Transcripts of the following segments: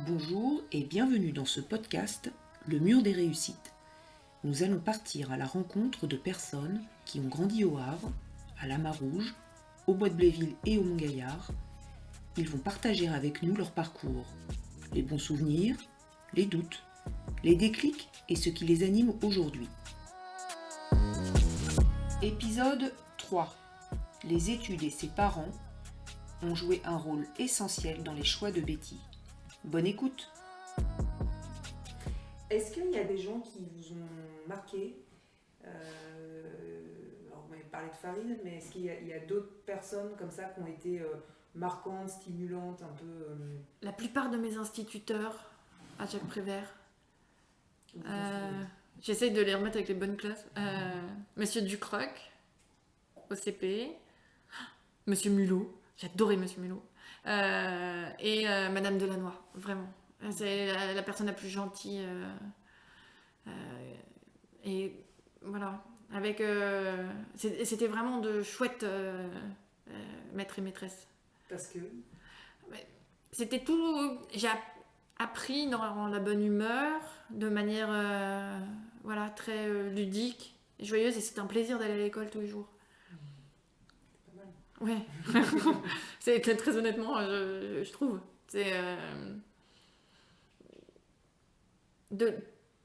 Bonjour et bienvenue dans ce podcast Le Mur des Réussites. Nous allons partir à la rencontre de personnes qui ont grandi au Havre, à la Marouge, au Bois de Bléville et au Mont-Gaillard. Ils vont partager avec nous leur parcours, les bons souvenirs, les doutes, les déclics et ce qui les anime aujourd'hui. Épisode 3. Les études et ses parents ont joué un rôle essentiel dans les choix de Betty. Bonne écoute. Est-ce qu'il y a des gens qui vous ont marqué alors vous m'avez parlé de Farine, mais est-ce qu'il y a d'autres personnes comme ça qui ont été marquantes, stimulantes, un peu La plupart de mes instituteurs à Jacques Prévert, j'essaye de les remettre avec les bonnes classes. Monsieur Ducroc, au CP, Monsieur Mulot, j'adorais Monsieur Mulot, et Madame Delannoy, vraiment. C'est la personne la plus gentille. Et voilà, avec, c'était vraiment de chouettes maîtres et maîtresses. Parce que C'était tout. J'ai appris dans la bonne humeur, de manière voilà, très ludique et joyeuse, et c'était un plaisir d'aller à l'école tous les jours. c'est pas mal. Ouais, c'est très honnêtement, je trouve. C'est de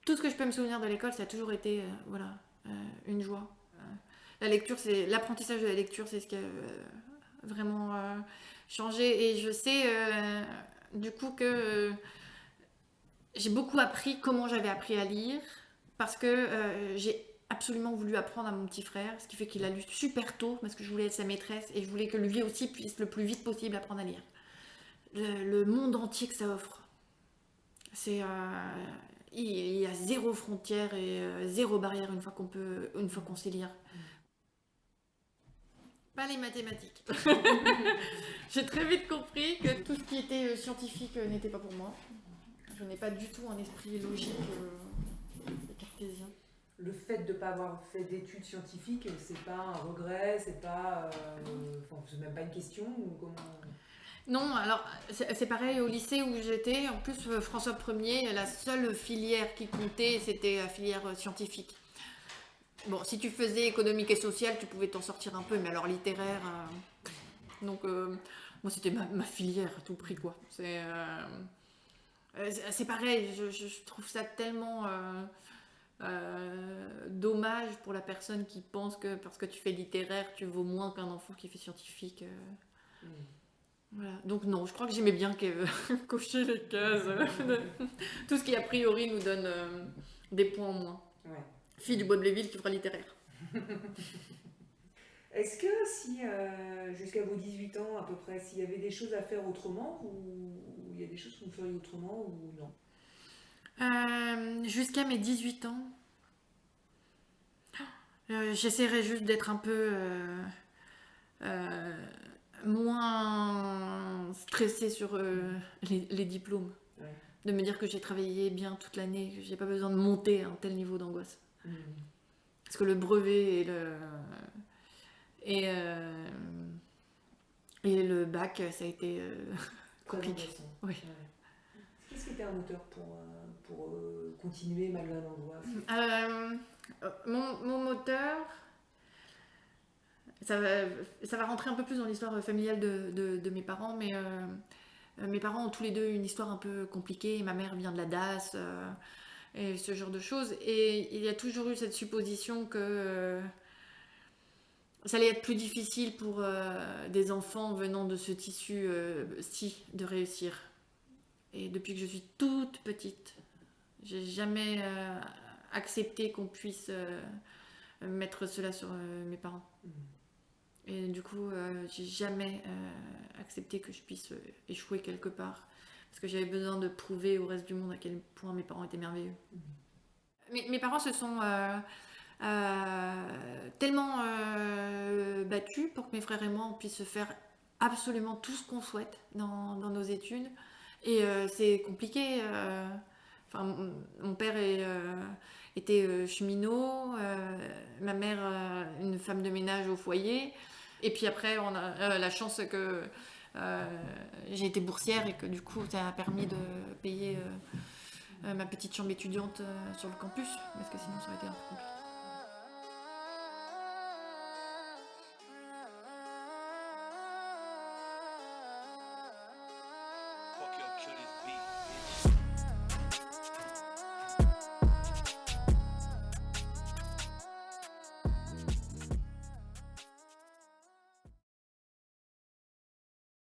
tout ce que je peux me souvenir de l'école, ça a toujours été voilà, une joie. La lecture, c'est l'apprentissage de la lecture, c'est ce qui a vraiment changé. Et je sais du coup que j'ai beaucoup appris comment j'avais appris à lire, parce que j'ai absolument voulu apprendre à mon petit frère, ce qui fait qu'il a lu super tôt, parce que je voulais être sa maîtresse et je voulais que lui aussi puisse le plus vite possible apprendre à lire. Le monde entier que ça offre, c'est il y a zéro frontière et zéro barrière une fois qu'on sait lire. Pas les mathématiques. J'ai très vite compris que tout ce qui était scientifique n'était pas pour moi. Je n'ai pas du tout un esprit logique et cartésien. Le fait de ne pas avoir fait d'études scientifiques, c'est pas un regret, c'est pas, c'est même pas une question ou comment... Non, alors c'est pareil au lycée où j'étais. En plus, François 1er, la seule filière qui comptait, c'était la filière scientifique. Bon, si tu faisais économique et social, tu pouvais t'en sortir un peu, mais alors littéraire... Donc, moi, c'était ma filière à tout prix, quoi. C'est pareil, je trouve ça tellement dommage pour la personne qui pense que parce que tu fais littéraire, tu vaux moins qu'un enfant qui fait scientifique. Voilà. Donc non, je crois que j'aimais bien cocher les cases. Tout ce qui a priori nous donne des points en moins. Ouais. Fille du Bois de Bléville qui fera littéraire. Est-ce que si, jusqu'à vos 18 ans à peu près, s'il y avait des choses à faire autrement, ou il y a des choses que vous feriez autrement ou non? Jusqu'à mes 18 ans, j'essaierai juste d'être un peu moins stressée sur les diplômes. Ouais. De me dire que j'ai travaillé bien toute l'année, que j'ai pas besoin de monter à un tel niveau d'angoisse. Parce que le brevet et le bac, ça a été compliqué. Oui. Ouais. Qu'est-ce qui était un moteur pour continuer malgré l'angoisse? Mon moteur, ça va rentrer un peu plus dans l'histoire familiale de mes parents, mais mes parents ont tous les deux une histoire un peu compliquée. Ma mère vient de la DAS et ce genre de choses. Et il y a toujours eu cette supposition que ça allait être plus difficile pour des enfants venant de ce tissu-ci de réussir. Et depuis que je suis toute petite, j'ai jamais accepté qu'on puisse mettre cela sur mes parents. Et du coup, j'ai jamais accepté que je puisse échouer quelque part. Parce que j'avais besoin de prouver au reste du monde à quel point mes parents étaient merveilleux. Mes parents se sont tellement battus pour que mes frères et moi on puisse faire absolument tout ce qu'on souhaite dans nos études. Et c'est compliqué. Mon père était cheminot, ma mère une femme de ménage au foyer. Et puis après, on a la chance que j'ai été boursière et que du coup ça a permis de payer ma petite chambre étudiante sur le campus, parce que sinon ça aurait été un peu compliqué.